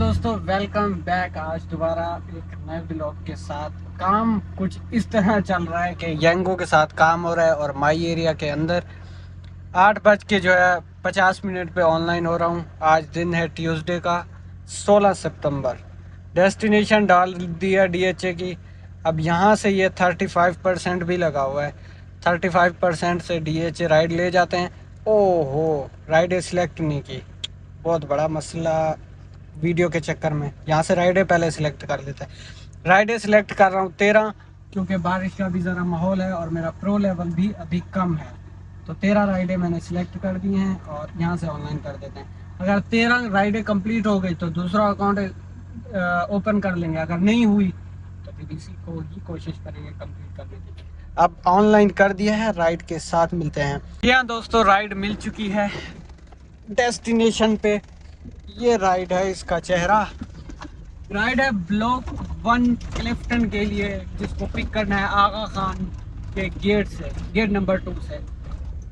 दोस्तों, welcome back. आज दोबारा एक नए ब्लॉग के साथ। काम कुछ इस तरह चल रहा है कि यंगो के साथ काम हो रहा है और माई एरिया के अंदर 8:50 पे ऑनलाइन हो रहा हूँ। आज दिन है ट्यूसडे का 16 सितंबर। डेस्टिनेशन डाल दिया DHA की। अब यहाँ से ये 35% भी लगा हुआ है। 35% से DHA राइड ले जाते हैं। ओहो, राइड सिलेक्ट नहीं की, बहुत बड़ा मसला। वीडियो के चक्कर में यहाँ से राइडे पहले सिलेक्ट कर लेते हैं। राइडे सिलेक्ट कर रहा हूँ 13, क्योंकि बारिश का भी ज़रा माहौल है और मेरा प्रो लेवल भी अभी कम है। तो 13 राइडे मैंने सिलेक्ट कर दी हैं और यहाँ से ऑनलाइन कर देते हैं। अगर 13 राइडे कंप्लीट हो गई तो दूसरा अकाउंट ओपन कर लेंगे। अगर नहीं हुई तो फिर इसी को ही कोशिश करेंगे कंप्लीट करने की। अब ऑनलाइन कर दिया है, राइड के साथ मिलते हैं। यहाँ दोस्तों राइड मिल चुकी है डेस्टिनेशन पे। ये राइड है, इसका चेहरा। राइड है ब्लॉक 1 क्लिफ्टन के लिए, जिसको पिक करना है आगा खान के गेट से, गेट नंबर 2 से।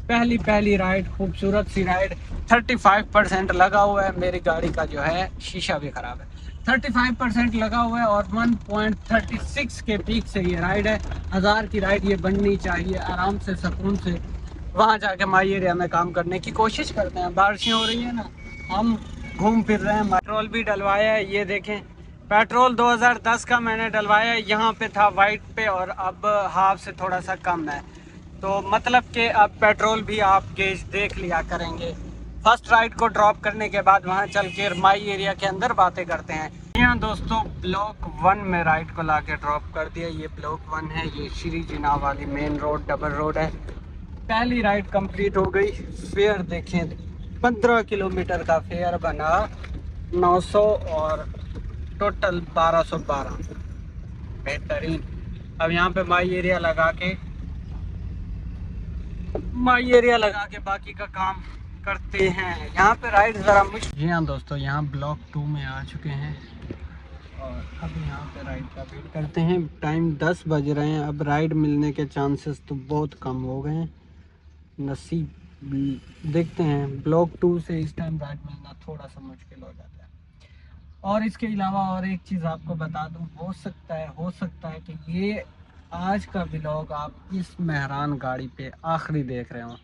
पहली राइड, खूबसूरत सी राइड। 35% लगा हुआ है। मेरी गाड़ी का जो है शीशा भी खराब है। 35% लगा हुआ है और 1.36 के पीक से ये राइड है। 1000 की राइड ये बननी चाहिए। आराम से सुकून से वहाँ जाके माई एरिया में काम करने की कोशिश करते हैं। बारिशें हो रही है ना, हम घूम फिर रहे हैं। पेट्रोल भी डलवाया है, ये देखें। पेट्रोल 2010 का मैंने डलवाया है। यहाँ पे था वाइट पे और अब हाफ से थोड़ा सा कम है। तो मतलब कि अब पेट्रोल भी आप गेज देख लिया करेंगे। फर्स्ट राइड को ड्रॉप करने के बाद वहाँ चल के माई एरिया के अंदर बातें करते हैं। यहाँ दोस्तों ब्लॉक 1 में राइड को ला के ड्रॉप कर दिया। ये ब्लॉक 1 है। ये श्री जिना वाली मेन रोड, डबल रोड है। पहली राइड कंप्लीट हो गई। फेयर देखें, 15 किलोमीटर का फेयर बना 900 और टोटल 1212। बेहतरीन। अब यहाँ पे माई एरिया लगा के बाकी का काम करते हैं। यहाँ पे राइड ज़रा मुश्किल। जी हाँ दोस्तों, यहाँ ब्लॉक 2 में आ चुके हैं और अब यहाँ पे राइड का वेट करते हैं। टाइम 10 बज रहे हैं। अब राइड मिलने के चांसेस तो बहुत कम हो गए हैं। नसीब देखते हैं। ब्लॉक 2 से इस टाइम राइड मिलना थोड़ा सा मुश्किल हो जाता है। और इसके अलावा और एक चीज़ आपको बता दूं, हो सकता है कि ये आज का ब्लॉग आप इस मेहरान गाड़ी पे आखिरी देख रहे हो,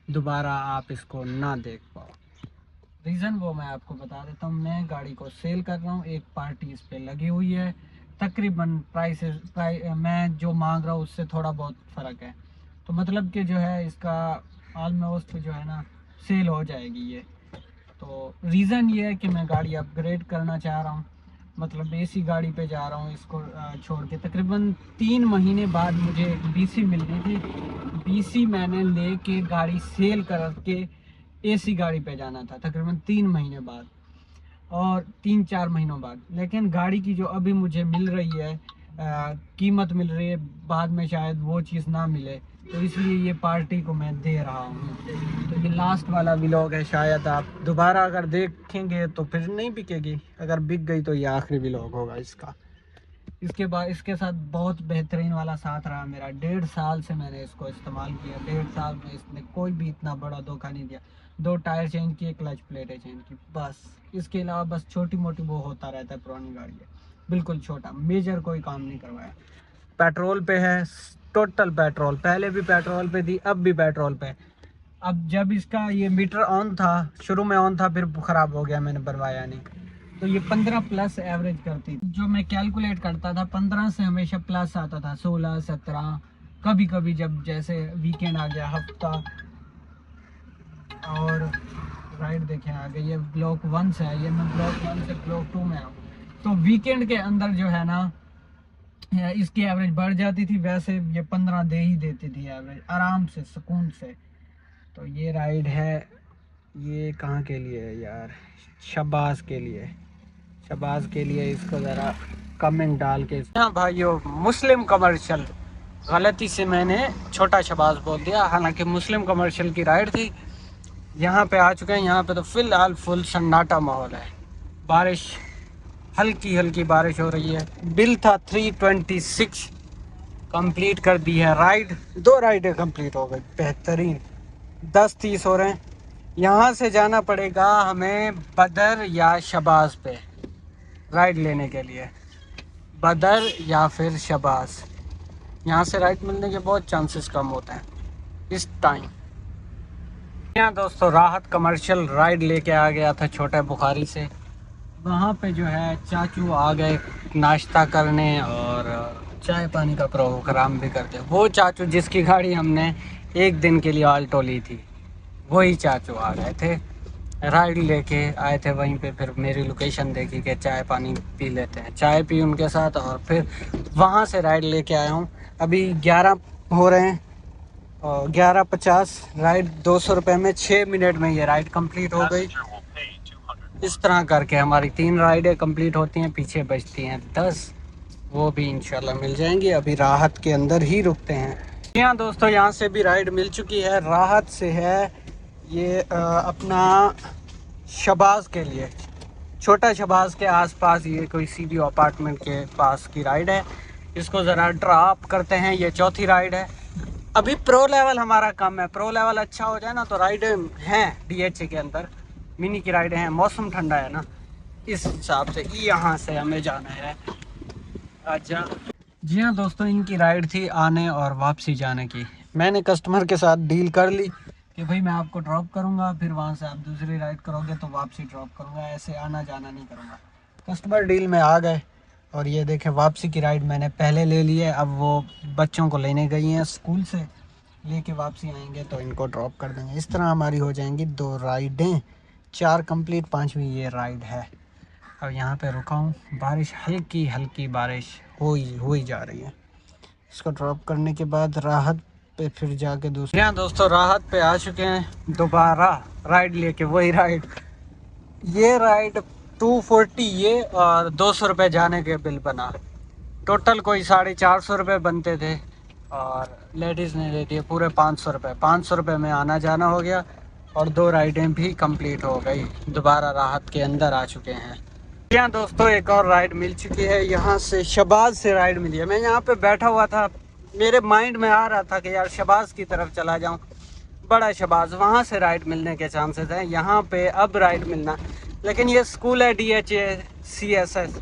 दोबारा आप इसको ना देख पाओ। रीज़न वो मैं आपको बता देता हूँ। मैं गाड़ी को सेल कर रहा हूँ, एक पार्टी इस पे लगी हुई है। तकरीबन मैं जो मांग रहा हूँ उससे थोड़ा बहुत फ़र्क है। तो मतलब कि जो है इसका ऑलमोस्ट जो है ना सेल हो जाएगी ये। तो रीज़न ये है कि मैं गाड़ी अपग्रेड करना चाह रहा हूँ। मतलब एसी गाड़ी पे जा रहा हूँ इसको छोड़ के। तकरीबन 3 महीने बाद मुझे BC मिलनी थी। BC मैंने लेके गाड़ी सेल करके एसी गाड़ी पे जाना था तकरीबन 3 महीने बाद और 3-4 महीनों बाद। लेकिन गाड़ी की जो अभी मुझे मिल रही है कीमत मिल रही है, बाद में शायद वो चीज़ ना मिले। तो इसलिए ये पार्टी को मैं दे रहा हूँ। तो ये लास्ट वाला व्लॉग है। शायद आप दोबारा अगर देखेंगे तो फिर नहीं बिकेगी। अगर बिक गई तो ये आखिरी व्लॉग होगा इसका। इसके बाद इसके साथ बहुत बेहतरीन वाला साथ रहा मेरा। 1.5 साल से मैंने इसको इस्तेमाल किया। 1.5 साल में इसने कोई भी इतना बड़ा धोखा नहीं दिया। 2 टायर चेंज किए, क्लच प्लेटें चेंज की, बस। इसके अलावा बस छोटी मोटी वो होता रहता है। पुरानी गाड़ी है, बिल्कुल छोटा, मेजर कोई काम नहीं करवाया। पेट्रोल पे है, टोटल पेट्रोल। पहले भी पेट्रोल पे थी, अब भी पेट्रोल पे। अब जब इसका ये मीटर ऑन था, शुरू में ऑन था, फिर ख़राब हो गया, मैंने बनवाया नहीं। तो ये 15 प्लस एवरेज करती थी। जो मैं कैलकुलेट करता था 15 से हमेशा प्लस आता था, 16, 17, कभी कभी जब जैसे वीकेंड आ गया, हफ्ता। और राइड देखें आ गई। ये ब्लॉक 1 से है। ये मैं ब्लॉक 1 से ब्लॉक 2 में आऊँ तो वीकेंड के अंदर जो है ना इसकी एवरेज बढ़ जाती थी। वैसे ये 15 दे ही देती थी एवरेज, आराम से, सुकून से। तो ये राइड है। ये कहाँ के लिए है यार? शबाज के लिए। शबाज के लिए इसको ज़रा कमेंट डाल के। हाँ भाइयों, मुस्लिम कमर्शियल, गलती से मैंने छोटा शबाज बोल दिया, हालांकि मुस्लिम कमर्शियल की राइड थी। यहाँ पे आ चुके हैं। यहाँ पे तो फ़िलहाल फुल सन्नाटा माहौल है। बारिश, हल्की हल्की बारिश हो रही है। बिल था 326, कंप्लीट कर दी है राइड। 2 राइडें कंप्लीट हो गई, बेहतरीन। 10:30 हो रहे हैं। यहाँ से जाना पड़ेगा हमें बदर या शबाज पे। राइड लेने के लिए, बदर या फिर शबाज। यहाँ से राइड मिलने के बहुत चांसेस कम होते हैं इस टाइम। यहाँ दोस्तों राहत कमर्शियल राइड लेके आ गया था छोटे बुखारी से। वहाँ पे जो है चाचू आ गए नाश्ता करने और चाय पानी का प्रोग्राम भी करते। वो चाचू जिसकी गाड़ी हमने एक दिन के लिए आल्टो ली थी, वही चाचू आ गए थे, राइड लेके आए थे वहीं पे। फिर मेरी लोकेशन देखी कि चाय पानी पी लेते हैं, चाय पी उनके साथ और फिर वहाँ से राइड लेके आया हूँ। अभी 11 हो रहे हैं और 11:50। राइड 200 रुपये में 6 मिनट में ये राइड कंप्लीट हो गई। इस तरह करके हमारी 3 राइडें कंप्लीट होती हैं, पीछे बचती हैं 10, वो भी इंशाल्लाह मिल जाएंगी। अभी राहत के अंदर ही रुकते हैं। यहाँ दोस्तों यहाँ से भी राइड मिल चुकी है, राहत से है ये अपना शबाज के लिए, छोटा शबाज के आसपास ये कोई सीबी अपार्टमेंट के पास की राइड है। इसको ज़रा ड्रॉप करते हैं, ये चौथी राइड है। अभी प्रो लेवल हमारा कम है, प्रो लेवल अच्छा हो जाए ना तो राइडें हैं DHA के अंदर, मिनी की राइडें हैं। मौसम ठंडा है ना, इस हिसाब से यहाँ से हमें जाना है। अच्छा जी हाँ दोस्तों, इनकी राइड थी आने और वापसी जाने की। मैंने कस्टमर के साथ डील कर ली कि भाई मैं आपको ड्रॉप करूँगा, फिर वहाँ से आप दूसरी राइड करोगे तो वापसी ड्रॉप करूँगा, ऐसे आना जाना नहीं करूँगा। कस्टमर डील में आ गए और ये देखें वापसी की राइड मैंने पहले ले ली है। अब वो बच्चों को लेने गई हैं स्कूल से, लेके वापसी आएंगे तो इनको ड्रॉप कर देंगे। इस तरह हमारी हो जाएंगी 2 राइडें, 4 कंप्लीट, 5वीं ये राइड है। अब यहाँ पे रुका हूँ, बारिश हल्की हल्की बारिश हो ही जा रही है। इसको ड्रॉप करने के बाद राहत पे फिर जाके दूसरे। यहाँ दोस्तों राहत पे आ चुके हैं दोबारा राइड लेके, वही राइड। ये राइड 240 ये और 200 रुपये जाने के बिल बना, टोटल कोई 450 रुपये बनते थे और लेडीज़ ने दे दिए पूरे 500 रुपये। 500 रुपये में आना जाना हो गया और 2 राइडें भी कंप्लीट हो गई। दोबारा राहत के अंदर आ चुके हैं। यहाँ दोस्तों एक और राइड मिल चुकी है, यहाँ से शबाज से राइड मिली है। मैं यहाँ पे बैठा हुआ था, मेरे माइंड में आ रहा था कि यार शबाज की तरफ चला जाऊँ, बड़ा शबाज, वहाँ से राइड मिलने के चांसेस हैं। यहाँ पे अब राइड मिलना, लेकिन ये स्कूल है DHA CSS,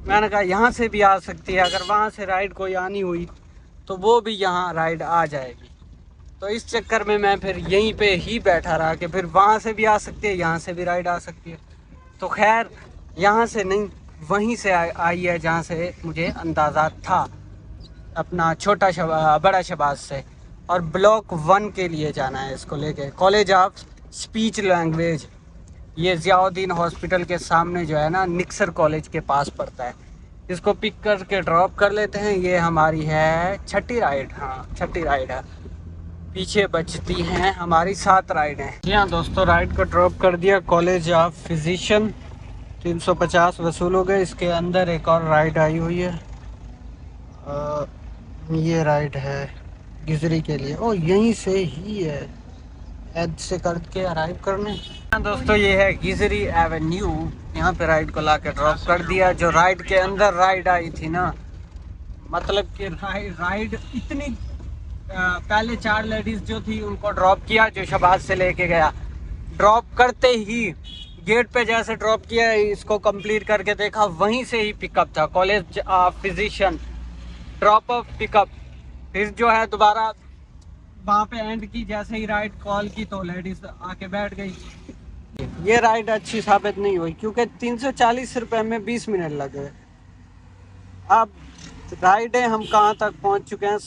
मैंने कहा यहाँ से भी आ सकती है। अगर वहाँ से राइड कोई आनी हुई तो वो भी यहाँ राइड आ जाएगी। तो इस चक्कर में मैं फिर यहीं पे ही बैठा रहा कि फिर वहाँ से भी आ सकती है, यहाँ से भी राइड आ सकती है। तो खैर यहाँ से नहीं, वहीं से आई है जहाँ से मुझे अंदाज़ा था, अपना बड़ा शबाज से। और ब्लॉक 1 के लिए जाना है इसको लेके, कॉलेज ऑफ स्पीच लैंग्वेज। ये ज़ियाउद्दीन हॉस्पिटल के सामने जो है ना, निक्सर कॉलेज के पास पड़ता है। इसको पिक करके ड्रॉप कर लेते हैं। ये हमारी है 6ठी राइड, हाँ 6ठी राइड है। पीछे बचती हैं हमारी 7 राइडें। जी हाँ दोस्तों, राइड को ड्रॉप कर दिया कॉलेज ऑफ फिजिशियन, 350 वसूल हो गए। इसके अंदर एक और राइड आई हुई है, ये राइड है गिजरी के लिए। ओ यहीं से ही है, एड से करके अराइव करने। दोस्तों ये है गिजरी एवेन्यू, यहाँ पे राइड को ला के ड्रॉप कर दिया। जो राइड के अंदर राइड आई थी ना, मतलब कि राइड इतनी पहले 4 लेडीज़ जो थी उनको ड्रॉप किया, जो शबाज से लेके गया। ड्रॉप करते ही गेट पे जैसे ड्रॉप किया, इसको कंप्लीट करके देखा, वहीं से ही पिकअप था, college of physician, drop of pickup. फिर जो है दोबारा वहाँ पे एंड की, जैसे ही राइड कॉल की तो लेडीज आके बैठ गई। ये राइड अच्छी साबित नहीं हुई क्योंकि 340 रुपये में 20 मिनट लगे। अब राइडें हम कहाँ तक पहुँच चुके हैं,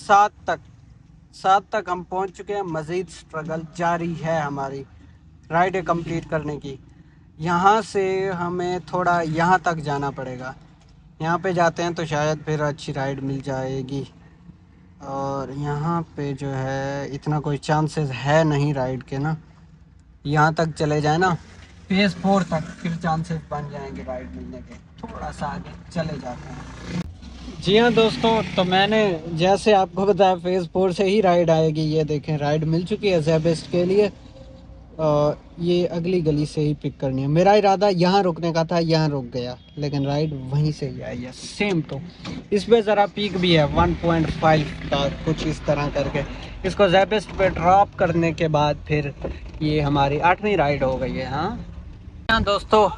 7 तक हम पहुँच चुके हैं। मज़ीद स्ट्रगल जारी है हमारी राइडें कंप्लीट करने की। यहाँ से हमें थोड़ा यहाँ तक जाना पड़ेगा, यहाँ पे जाते हैं तो शायद फिर अच्छी राइड मिल जाएगी। और यहाँ पे जो है इतना कोई चांसेस है नहीं राइड के ना, यहाँ तक चले जाए ना फेज़ 4 तक, फिर चांसेस बन जाएंगे राइड मिलने के। थोड़ा सा आगे चले जाते हैं। जी हाँ दोस्तों, तो मैंने जैसे आपको बताया फेज़ 4 से ही राइड आएगी। ये देखें राइड मिल चुकी है ज़ेबेस्ट के लिए, ये अगली गली से ही पिक करनी है। मेरा इरादा यहाँ रुकने का था, यहाँ रुक गया, लेकिन राइड वहीं से ही आई है सेम। तो इस पे ज़रा पीक भी है 1.5 का, कुछ इस तरह करके। इसको ज़ेबेस्ट पे ड्रॉप करने के बाद फिर ये हमारी 8वीं राइड हो गई है। हाँ दोस्तों,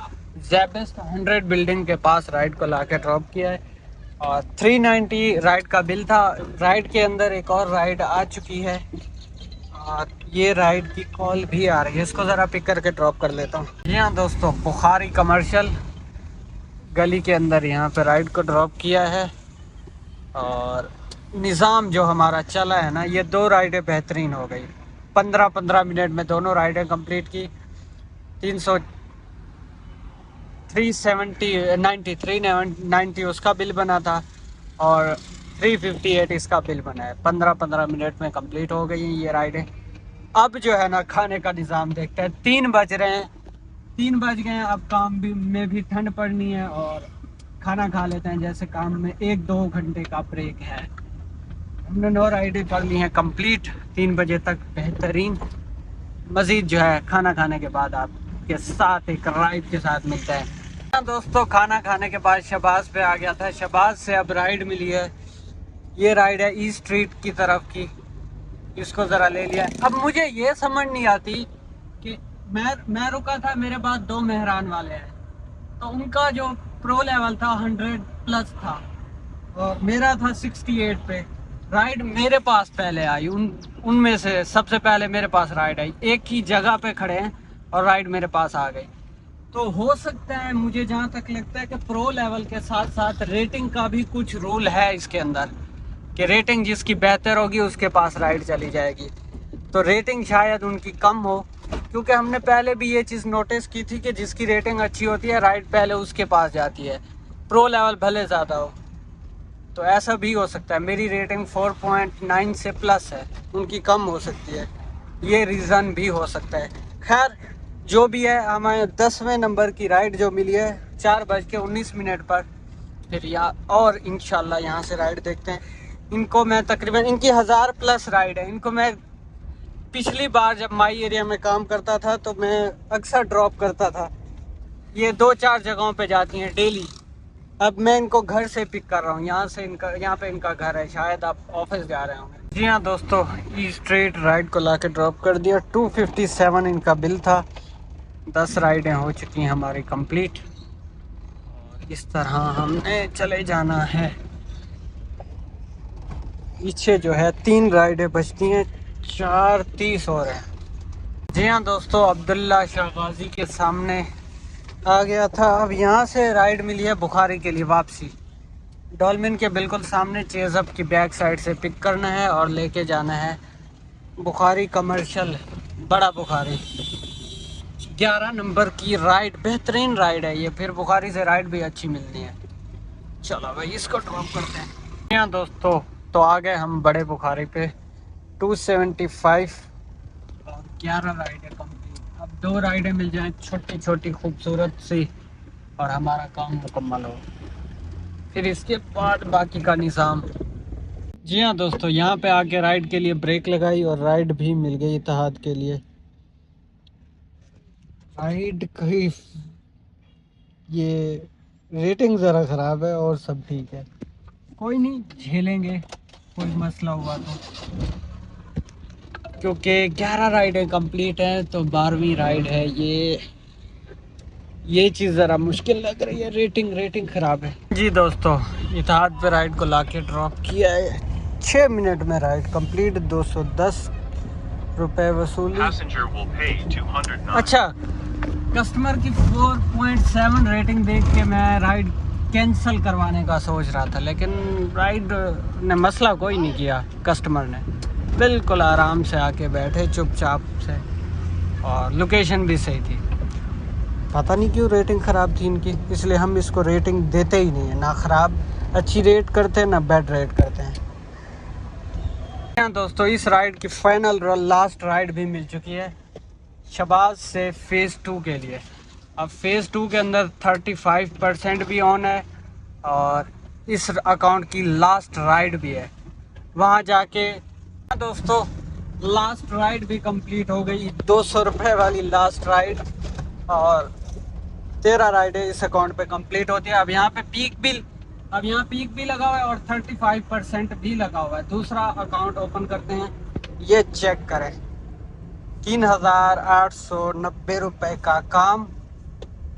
ज़ेबेस्ट 100 बिल्डिंग के पास राइड को लाके ड्रॉप किया है और 390 राइड का बिल था। राइड के अंदर एक और राइड आ चुकी है और ये राइड की कॉल भी आ रही है। इसको ज़रा पिक करके ड्रॉप कर लेता हूँ। जी हाँ दोस्तों, बुखारी कमर्शियल गली के अंदर यहाँ पे राइड को ड्रॉप किया है और निज़ाम जो हमारा चला है ना, ये 2 राइडें बेहतरीन हो गई। 15-15 मिनट में दोनों राइडें कंप्लीट की। 300 390 उसका बिल बना था और 358 इसका बिल बना है। 15-15 मिनट में कंप्लीट हो गई हैं ये राइडें। अब जो है ना, खाने का निज़ाम देखते हैं। 3 बज रहे हैं, 3 बज गए हैं। अब काम भी में भी ठंड पड़नी है और खाना खा लेते हैं। जैसे काम में 1-2 घंटे का ब्रेक है। हमने 9 राइडें कर ली हैं कंप्लीट 3 बजे तक, बेहतरीन। मज़ीद जो है खाना खाने के बाद आपके साथ एक राइड के साथ मिलता है। हाँ दोस्तों, खाना खाने के बाद शहबाज पे आ गया था। शहबाज से अब राइड मिली है। ये राइड है ईस्ट स्ट्रीट की तरफ की, इसको ज़रा ले लिया। अब मुझे ये समझ नहीं आती कि मैं रुका था, मेरे पास 2 मेहरान वाले हैं, तो उनका जो प्रो लेवल था 100+ था और मेरा था 68 पे। राइड मेरे पास पहले आई, उनमें से सबसे पहले मेरे पास राइड आई। एक ही जगह पे खड़े हैं और राइड मेरे पास आ गई। तो हो सकता है, मुझे जहाँ तक लगता है कि प्रो लेवल के साथ साथ रेटिंग का भी कुछ रूल है इसके अंदर, कि रेटिंग जिसकी बेहतर होगी उसके पास राइड चली जाएगी। तो रेटिंग शायद उनकी कम हो, क्योंकि हमने पहले भी ये चीज़ नोटिस की थी कि जिसकी रेटिंग अच्छी होती है राइड पहले उसके पास जाती है, प्रो लेवल भले ज़्यादा हो। तो ऐसा भी हो सकता है। मेरी रेटिंग 4.9 से प्लस है, उनकी कम हो सकती है, ये रीज़न भी हो सकता है। खैर जो भी है, हमें 10वें नंबर की राइड जो मिली है 4:19 पर। फिर और इंशाल्लाह यहाँ से राइड देखते हैं। इनको मैं तकरीबन, इनकी 1000+ राइड है। इनको मैं पिछली बार जब माई एरिया में काम करता था तो मैं अक्सर ड्रॉप करता था। ये 2-4 जगहों पे जाती हैं डेली। अब मैं इनको घर से पिक कर रहा हूँ, यहाँ पे इनका घर है। शायद आप ऑफिस जा रहे होंगे। जी हाँ दोस्तों, ई स्ट्रीट राइड को लाके ड्रॉप कर दिया। 257 इनका बिल था। 10 राइडें हो चुकी हैं हमारी कंप्लीट और इस तरह हमने चले जाना है। पीछे जो है 3 राइडें बचती हैं, 4:30 हो रहे हैं। जी हाँ दोस्तों, अब्दुल्ला शाह गाजी के सामने आ गया था। अब यहाँ से राइड मिली है बुखारी के लिए वापसी। डॉल्फिन के बिल्कुल सामने चेज़अप की बैक साइड से पिक करना है और लेके जाना है बुखारी कमर्शियल, बड़ा बुखारी। 11 नंबर की राइड, बेहतरीन राइड है ये। फिर बुखारी से राइड भी अच्छी मिलती है। चलो भाई, इसको ड्रॉप करते हैं। हाँ दोस्तों, तो आ गए हम बड़े बुखारी पे। 275 और 11 राइडें कंप्लीट। अब 2 राइडें मिल जाएं छोटी छोटी खूबसूरत सी और हमारा काम मुकम्मल हो। फिर इसके बाद बाकी का निज़ाम। जी हाँ दोस्तों, यहाँ पे आके राइड के लिए ब्रेक लगाई और राइड भी मिल गई इत्तेहाद के लिए। राइड की ये रेटिंग ज़रा ख़राब है और सब ठीक है, कोई नहीं, झेलेंगे, कोई मसला हुआ तो। क्योंकि 11 राइडें कंप्लीट हैं तो 12वीं राइड है ये चीज़ ज़रा मुश्किल लग रही है। रेटिंग ख़राब है। जी दोस्तों, इत्तेहाद पे राइड को लाके ड्रॉप किया है। 6 मिनट में राइड कंप्लीट। 210 रुपये वसूली। अच्छा, कस्टमर की 4.7 रेटिंग देख के मैं राइड कैंसिल करवाने का सोच रहा था, लेकिन राइड ने मसला कोई नहीं किया। कस्टमर ने बिल्कुल आराम से आके बैठे चुपचाप से और लोकेशन भी सही थी। पता नहीं क्यों रेटिंग ख़राब थी इनकी, इसलिए हम इसको रेटिंग देते ही नहीं है। ना ख़राब अच्छी रेट करते हैं, ना बैड रेट करते हैं। दोस्तों, इस राइड की फाइनल लास्ट राइड भी मिल चुकी है शहबाज से फ़ेज़ 2 के लिए। अब फ़ेज़ 2 के अंदर 35% भी ऑन है और इस अकाउंट की लास्ट राइड भी है। वहाँ जाके दोस्तों लास्ट राइड भी कंप्लीट हो गई। 200 रुपये वाली लास्ट राइड और 13 राइडें इस अकाउंट पे कंप्लीट होती है। अब यहाँ पीक भी लगा हुआ है और 35% भी लगा हुआ है। दूसरा अकाउंट ओपन करते हैं, ये चेक करें। 3,890 रुपये का काम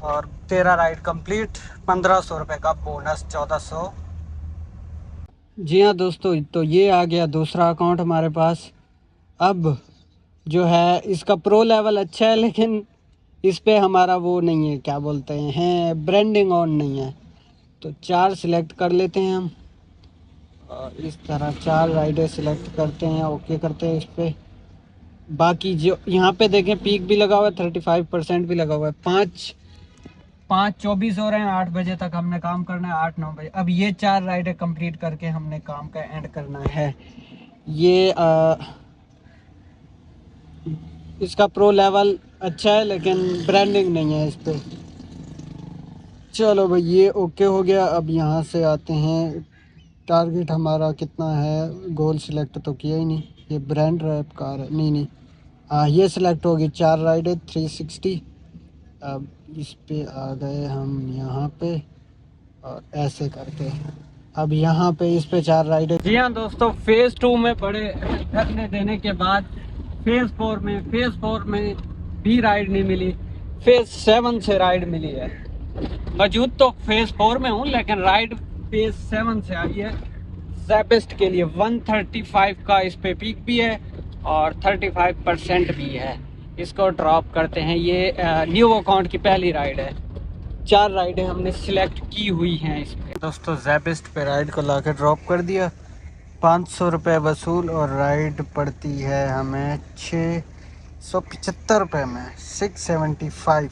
और 13 राइड कंप्लीट, 1500 रुपये का बोनस, 1400। जी हाँ दोस्तों, तो ये आ गया दूसरा अकाउंट हमारे पास। अब जो है इसका प्रो लेवल अच्छा है, लेकिन इस पे हमारा वो नहीं है, क्या बोलते हैं, ब्रांडिंग ऑन नहीं है। तो 4 सिलेक्ट कर लेते हैं हम, और इस तरह 4 राइडें सिलेक्ट करते हैं, ओके करते हैं इस पर। बाकी जो यहाँ पे देखें पीक भी लगा हुआ है, 35% भी लगा हुआ है। 5:24 हो रहे हैं, 8 बजे तक हमने काम करना है, 8-9 बजे। अब ये 4 राइडें कंप्लीट करके हमने काम का एंड करना है। ये इसका प्रो लेवल अच्छा है, लेकिन ब्रांडिंग नहीं है इस पर। चलो भाई, ये ओके हो गया। अब यहाँ से आते हैं, टारगेट हमारा कितना है, गोल सिलेक्ट तो किया ही नहीं। ये ब्रांड रैप कार है, नहीं, हाँ ये सिलेक्ट होगी। 4 राइड है, 360। अब इस पे आ गए हम यहाँ पे, और ऐसे करके अब यहाँ पे इस पे 4 राइड है। जी हाँ दोस्तों, फेज़ 2 में बड़े धरने देने के बाद फेज़ 4 में भी राइड नहीं मिली। फेज़ 7 से राइड मिली है। मौजूद तो फेज़ 4 में हूँ, लेकिन राइड फेज़ 7 से आई है। ज़ेबिस्ट के लिए 135 का इस पे पीक भी है, और 35% भी है। इसको ड्रॉप करते हैं। ये न्यू अकाउंट की पहली राइड है। 4 राइडें हमने सिलेक्ट की हुई हैं इस पे। दोस्तों ज़ेबिस्ट पे राइड को ला के ड्रॉप कर दिया, 500 रुपये वसूल, और राइड पड़ती है हमें 675 रुपये में, 675।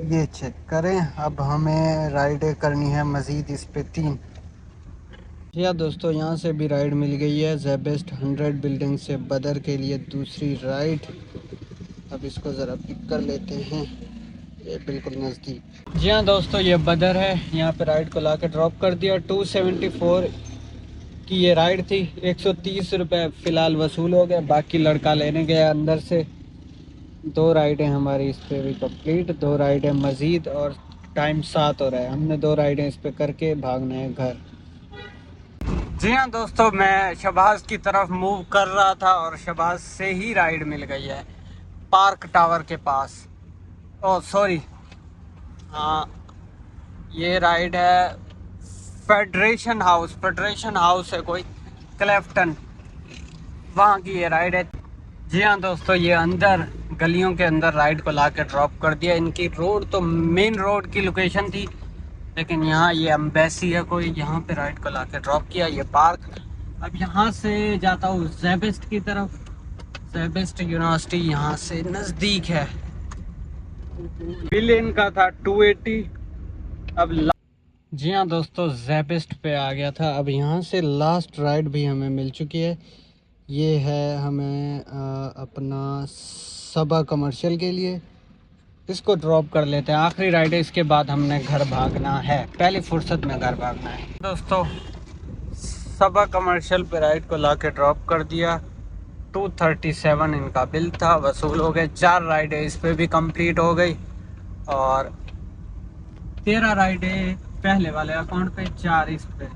ये चेक करें। अब हमें राइडें करनी है मज़ीद इस पे 3। या दोस्तों, यहाँ से भी राइड मिल गई है। ज़ेबिस्ट 100 बिल्डिंग से बदर के लिए दूसरी राइड। अब इसको ज़रा पिक कर लेते हैं, ये बिल्कुल नज़दीक। जी हाँ दोस्तों, ये बदर है। यहाँ पे राइड को ला के ड्रॉप कर दिया। 274 की ये राइड थी, 130 रुपये फ़िलहाल वसूल हो गए। बाकी लड़का लेने गया अंदर से। 2 राइडें हमारी इस पे भी कंप्लीट, 2 राइडें मज़ीद, और टाइम 7 हो रहा है। हमने 2 राइडें इस पे करके भागना है घर। जी हाँ दोस्तों, मैं शहबाज की तरफ मूव कर रहा था, और शहबाज से ही राइड मिल गई है, पार्क टावर के पास। ओह सॉरी, हाँ ये राइड है फेडरेशन हाउस है कोई, क्लेफ्टन, वहाँ की ये राइड है। जी हाँ दोस्तों, ये अंदर गलियों के अंदर राइड को ला के ड्रॉप कर दिया। इनकी रोड तो मेन रोड की लोकेशन थी, लेकिन यहाँ ये एम्बेसी है कोई, यहाँ पे राइड को ला के ड्रॉप किया। ये पार्क। अब यहाँ से जाता हूँ ज़ेबिस्ट की तरफ। ज़ेबिस्ट यूनिवर्सिटी यहाँ से नज़दीक है। बिल इनका था 280। अब जी हाँ दोस्तों, ज़ेबिस्ट पे आ गया था। अब यहाँ से लास्ट राइड भी हमें मिल चुकी है। ये है हमें अपना सबा कमर्शियल के लिए। इसको ड्रॉप कर लेते हैं, आखिरी राइड है। इसके बाद हमने घर भागना है, पहली फुर्सत में घर भागना है। दोस्तों, सबा कमर्शियल पे राइड को ला के ड्रॉप कर दिया। 237 इनका बिल था, वसूल हो गए। 4 राइडें इस पे भी कंप्लीट हो गई, और 13 राइडें पहले वाले अकाउंट पे, 4 इस पे।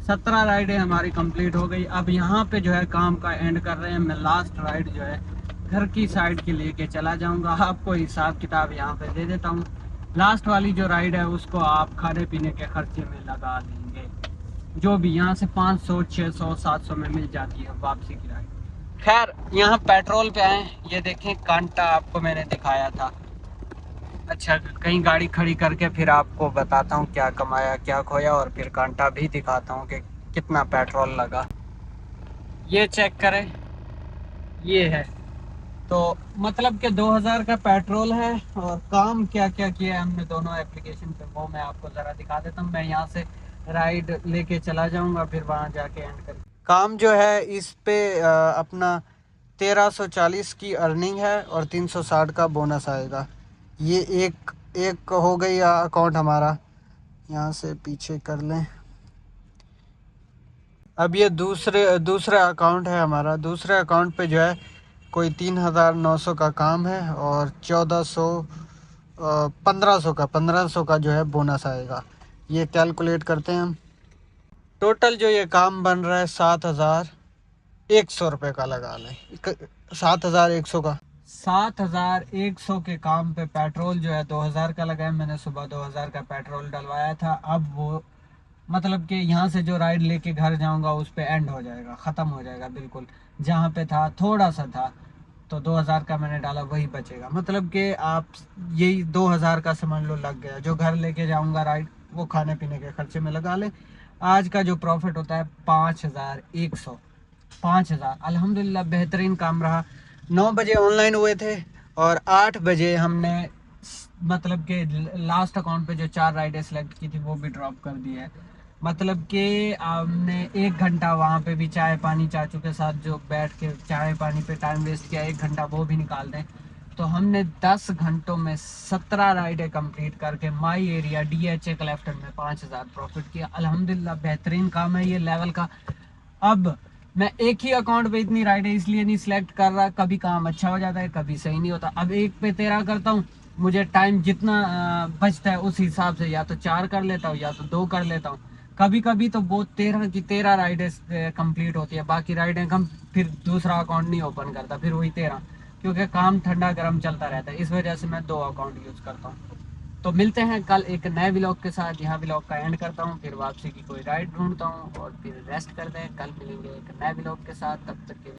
17 राइडें हमारी कंप्लीट हो गई। अब यहाँ पे जो है काम का एंड कर रहे हैं। मैं लास्ट राइड जो है घर की साइड के लेके चला जाऊँगा। आपको हिसाब किताब यहाँ पे दे देता हूँ। लास्ट वाली जो राइड है उसको आप खाने पीने के खर्चे में लगा लेंगे, जो भी यहाँ से 500, 600, 700 में मिल जाती है वापसी की राइड। खैर, यहाँ पेट्रोल पे आए, ये देखें कांटा आपको मैंने दिखाया था। अच्छा, कहीं गाड़ी खड़ी करके फिर आपको बताता हूँ क्या कमाया क्या खोया, और फिर कांटा भी दिखाता हूँ कि कितना पेट्रोल लगा। ये चेक करें, ये है। तो मतलब कि 2000 का पेट्रोल है, और काम क्या क्या किया है हमने दोनों एप्लीकेशन पे, वो मैं आपको ज़रा दिखा देता हूँ। मैं यहाँ से राइड लेके चला जाऊँगा, फिर वहाँ जाके एंड कर। काम जो है इस पे अपना 1340 की अर्निंग है, और 360 का बोनस आएगा। ये एक हो गई अकाउंट हमारा। यहाँ से पीछे कर लें। अब ये दूसरा अकाउंट है हमारा। दूसरे अकाउंट पे जो है कोई 3900 का काम है, और 1500 का जो है बोनस आएगा। ये कैलकुलेट करते हैं हम। टोटल जो ये काम बन रहा है 7100 रुपये का, लगा लें 7100 का। 7100 के काम पे पेट्रोल जो है 2000 का लगा है। मैंने सुबह 2000 का पेट्रोल डलवाया था। अब वो मतलब कि यहाँ से जो राइड लेके घर जाऊंगा उस पे एंड हो जाएगा, ख़त्म हो जाएगा बिल्कुल। जहाँ पे था थोड़ा सा था, तो 2000 का मैंने डाला वही बचेगा। मतलब कि आप यही 2000 का समझ लो लग गया। जो घर लेके जाऊंगा राइड वो खाने पीने के खर्चे में लगा ले। आज का जो प्रॉफिट होता है 5100। 5000 अल्हम्दुलिल्लाह बेहतरीन काम रहा। 9 बजे ऑनलाइन हुए थे और 8 बजे हमने मतलब कि लास्ट अकाउंट पे जो 4 राइडें सेलेक्ट की थी वो भी ड्रॉप कर दी है। मतलब कि हमने 1 घंटा वहाँ पे भी चाय पानी चाचू के साथ जो बैठ के चाय पानी पे टाइम वेस्ट किया, 1 घंटा वो भी निकाल दें तो हमने 10 घंटों में 17 राइडें कंप्लीट करके माई एरिया DHA क्लेफ्टन में 5000 प्रॉफिट किया। अल्हम्दुलिल्लाह बेहतरीन काम है ये लेवल का। अब मैं एक ही अकाउंट पे इतनी राइडें इसलिए नहीं सिलेक्ट कर रहा, कभी काम अच्छा हो जाता है कभी सही नहीं होता। अब एक पे 13 करता हूँ, मुझे टाइम जितना बचता है उस हिसाब से या तो 4 कर लेता हूँ या तो 2 कर लेता हूँ। कभी कभी तो वो 13 की 13 राइडें कंप्लीट होती है, बाकी राइडें कम, फिर दूसरा अकाउंट नहीं ओपन करता, फिर वही 13, क्योंकि काम ठंडा गर्म चलता रहता है। इस वजह से मैं 2 अकाउंट यूज़ करता हूँ। तो मिलते हैं कल एक नए व्लॉग के साथ। यहाँ व्लॉग का एंड करता हूँ, फिर वापसी की कोई राइड ढूंढता हूँ और फिर रेस्ट करते हैं। कल मिलेंगे एक नए व्लॉग के साथ, तब तक के लिए